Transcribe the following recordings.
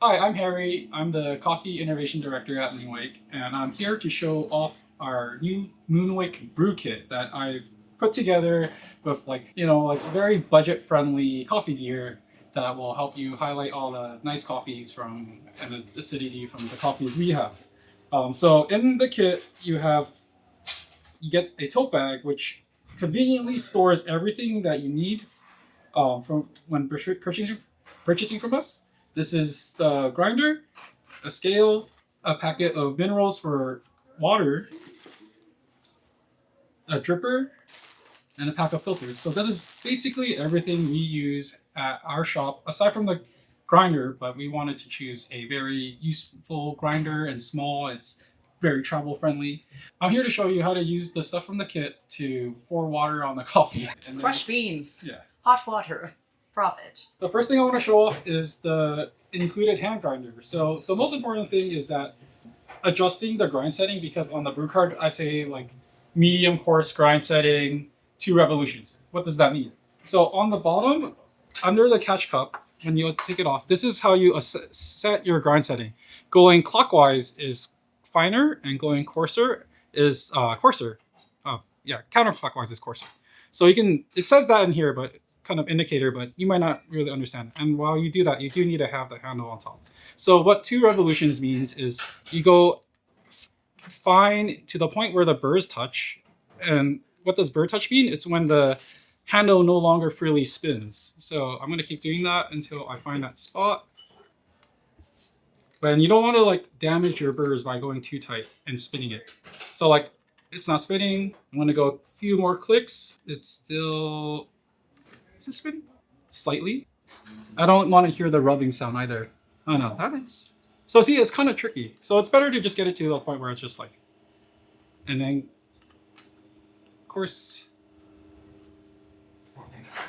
Hi, I'm Harry. I'm the Coffee Innovation Director at Moonwake, and I'm here to show off our new Moonwake brew kit that I've put together with like very budget-friendly coffee gear that will help you highlight all the nice coffees from and the acidity from the coffees we have. So in the kit, you get a tote bag which conveniently stores everything that you need from when purchasing from us. This is the grinder, a scale, a packet of minerals for water, a dripper, and a pack of filters. So this is basically everything we use at our shop, aside from the grinder, but we wanted to choose a very useful grinder and small. It's very travel friendly. I'm here to show you how to use the stuff from the kit to pour water on the coffee. And then, Crushed beans. yeah. Hot water. Profit. The first thing I want to show off is the included hand grinder. So the most important thing is that adjusting the grind setting, because on the brew card I say like medium coarse grind setting, 2 revolutions. What does that mean? So on the bottom, under the catch cup, when you take it off, this is how you set your grind setting. Going clockwise is finer, and going coarser is coarser. Yeah, counterclockwise is coarser. So you can, it says that in here, but kind of indicator, but you might not really understand. And while you do that, you do need to have the handle on top. So what 2 revolutions means is you go fine to the point where the burrs touch. And what does burr touch mean? It's when the handle no longer freely spins. So I'm going to keep doing that until I find that spot. But you don't want to like damage your burrs by going too tight and spinning it. So like it's not spinning. I'm going to go a few more clicks. It's still, is it spinning? Slightly. I don't want to hear the rubbing sound either. Oh no, that is. So see, it's kind of tricky. So it's better to just get it to the point where it's just like, and then, of course,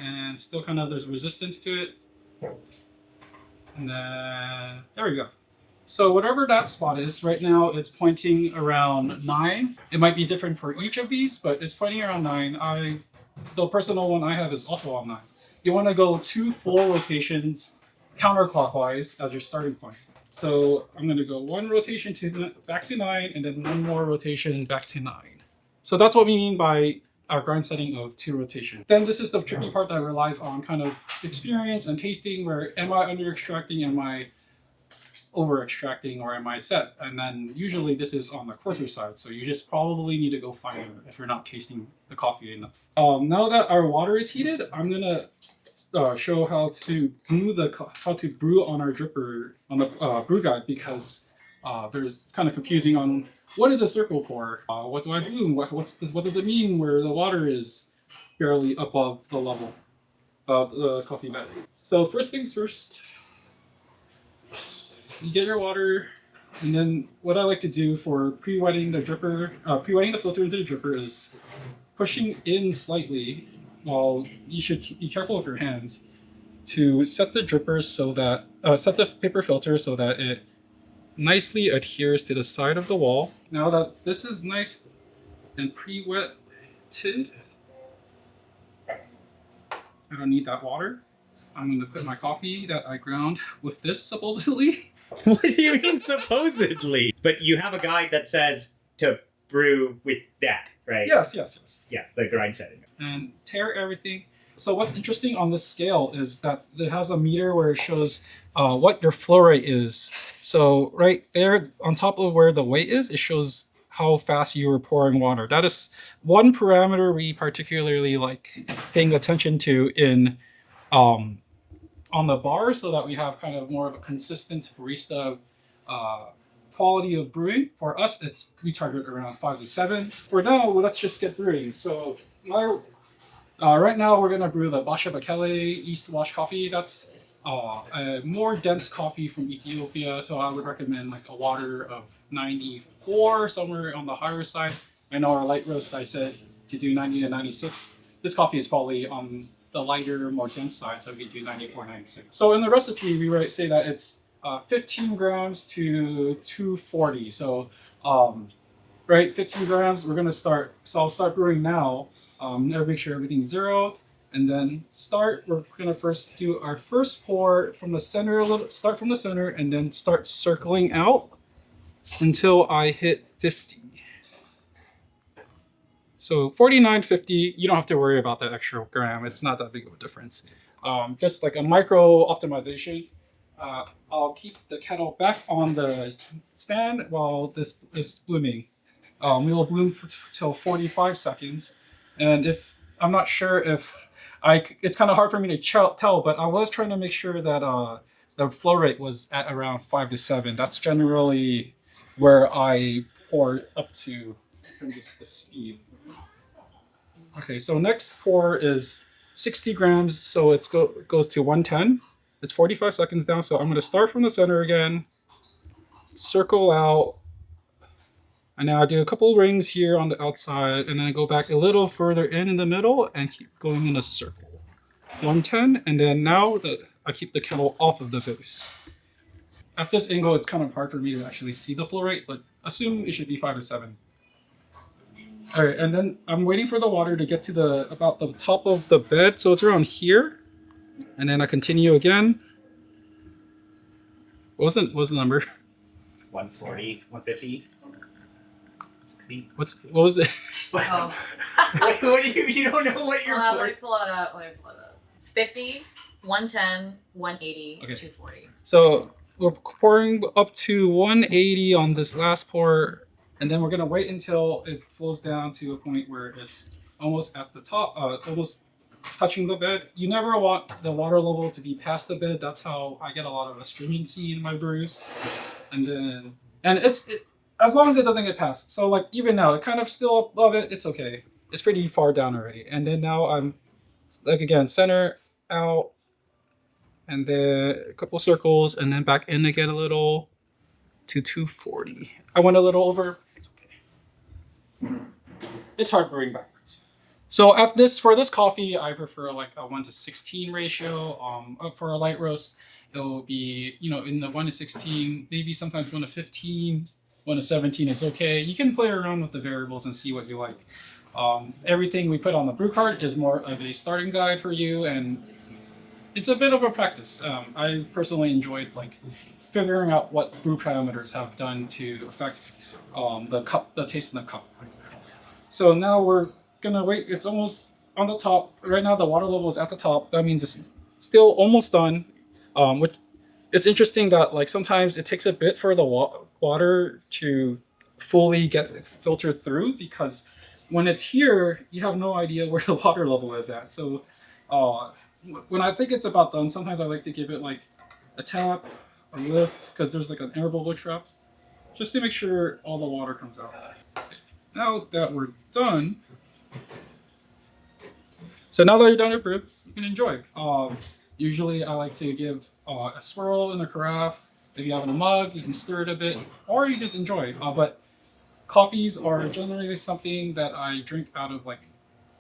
and still kind of there's resistance to it. And then, there we go. So whatever that spot is, right now it's pointing around 9. It might be different for each of these, but it's pointing around 9. The personal one I have is also on 9. You want to go 2 full rotations counterclockwise as your starting point. So I'm going to go 1 rotation to back to 9, and then 1 more rotation back to 9. So that's what we mean by our grind setting of 2 rotation. Then this is the tricky part that relies on kind of experience and tasting, where am I under extracting, am I over extracting, or am I set? And then usually this is on the coarser side, so you just probably need to go finer if you're not tasting the coffee enough. Now that our water is heated, I'm gonna show how to brew on our dripper on the brew guide, because there's kind of confusing on what is a circle pour. What do I do? What does it mean where the water is barely above the level of the coffee bed? So first things first, you get your water, and then what I like to do for pre-wetting the pre-wetting the filter into the dripper is pushing in slightly. While you should be careful with your hands to set the dripper so that set the paper filter so that it nicely adheres to the side of the wall. Now that this is nice and pre-wetted, I don't need that water. I'm going to put my coffee that I ground with this supposedly. What do you mean supposedly? But you have a guide that says to brew with that, right? Yes. Yeah, the grind setting. And tare everything. So what's interesting on this scale is that it has a meter where it shows what your flow rate is. So right there on top of where the weight is, it shows how fast you are pouring water. That is one parameter we particularly like paying attention to in on the bar, so that we have kind of more of a consistent barista quality of brewing. For us, we target around 5 to 7. For now, let's just get brewing. So right now we're gonna brew the Basha Bakele East Wash coffee. That's a more dense coffee from Ethiopia, so I would recommend like a water of 94, somewhere on the higher side. I know our light roast I said to do 90 to 96. This coffee is probably on the lighter, more dense side, so we do 94, 96. So in the recipe, we say that it's 15 grams to 240. So, right, 15 grams, we're gonna start. So I'll start brewing now. Never make sure everything's zeroed. And then we're gonna first do our first pour from the center start from the center and then start circling out until I hit 50. So 49, 50, you don't have to worry about that extra gram. It's not that big of a difference. Just like a micro optimization. I'll keep the kettle back on the stand while this is blooming. We will bloom till 45 seconds. And if I'm not sure if it's kind of hard for me to tell, but I was trying to make sure that the flow rate was at around 5 to 7. That's generally where I pour up to in the speed. Okay, so next pour is 60 grams, so it goes to 110. It's 45 seconds down, so I'm going to start from the center again, circle out, and now I do a couple rings here on the outside, and then I go back a little further in the middle and keep going in a circle. 110, and then now I keep the kettle off of the base. At this angle, it's kind of hard for me to actually see the flow rate, but assume it should be 5 to 7. All right, and then I'm waiting for the water to get to about the top of the bed, so it's around here. And then I continue again. What was the number? 140, 150, 60. What was it? Oh. What do you don't know what you're Let me pull it up. It's 50, 110, 180, Okay. 240. So we're pouring up to 180 on this last pour, and then we're gonna wait until it flows down to a point where it's almost at the top, almost touching the bed. You never want the water level to be past the bed. That's how I get a lot of astringency in my brews. And it's as long as it doesn't get past. So like even now, it kind of still above it. It's okay. It's pretty far down already. And then now I'm like again center out, and then a couple circles, and then back in again a little to 240. I went a little over. It's okay. It's hard brewing backwards. So for this coffee, I prefer like a 1:16 ratio. For a light roast, it will be in the 1:16, maybe sometimes 1:15, 1:17 is okay. You can play around with the variables and see what you like. Everything we put on the brew card is more of a starting guide for you, and it's a bit of a practice. I personally enjoyed like figuring out what brew parameters have done to affect the taste in the cup. So now we're gonna wait. It's almost on the top right now. The water level is at the top. That means it's still almost done. Which it's interesting that like sometimes it takes a bit for the water to fully get filtered through, because when it's here, you have no idea where the water level is at. So when I think it's about done, sometimes I like to give it like a tap or lift, because there's like an air bubble traps, just to make sure all the water comes out. Now that we're done, so now that you're done with brew, you can enjoy. Usually I like to give a swirl in a carafe. If you have in a mug, you can stir it a bit, or you just enjoy. But coffees are generally something that I drink out of like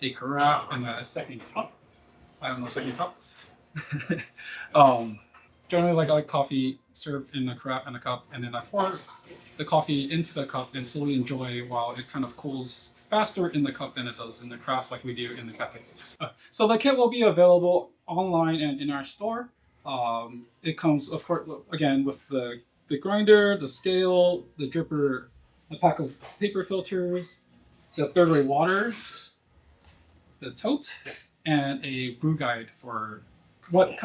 a carafe and a second cup. I have no second cup. Generally, I like coffee served in a carafe and a cup, and then I pour the coffee into the cup and slowly enjoy while it kind of cools faster in the cup than it does in the carafe, like we do in the cafe. So the kit will be available online and in our store. It comes, of course, again with the grinder, the scale, the dripper, a pack of paper filters, the third-way water, the tote, and a brew guide for what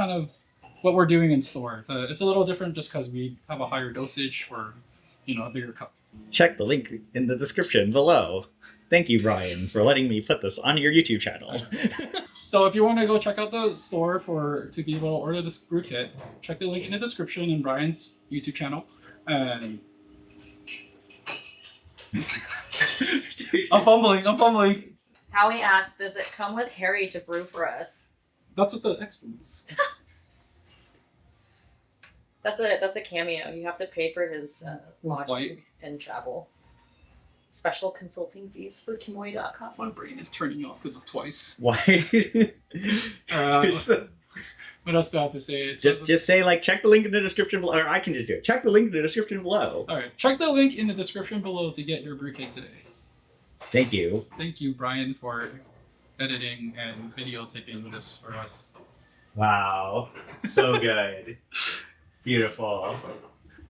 we're doing in store. It's a little different just because we have a higher dosage for a bigger cup. Check the link in the description below. Thank you, Brian, for letting me put this on your YouTube channel. So if you want to go check out the store to be able to order this brew kit, check the link in the description in Brian's YouTube channel. And I'm fumbling. Howie asked, does it come with Harry to brew for us? That's what the expert is. That's a cameo. You have to pay for his lodging Flight. and travel. Special consulting fees for Kimoy.com. My brain is turning off because of twice. Why? What else do I have to say? Just say check the link in the description below, or I can just do it. Check the link in the description below. All right, check the link in the description below to get your brew kit today. Thank you. Thank you, Brian, for editing and video taping this for us. Wow. So good. Beautiful.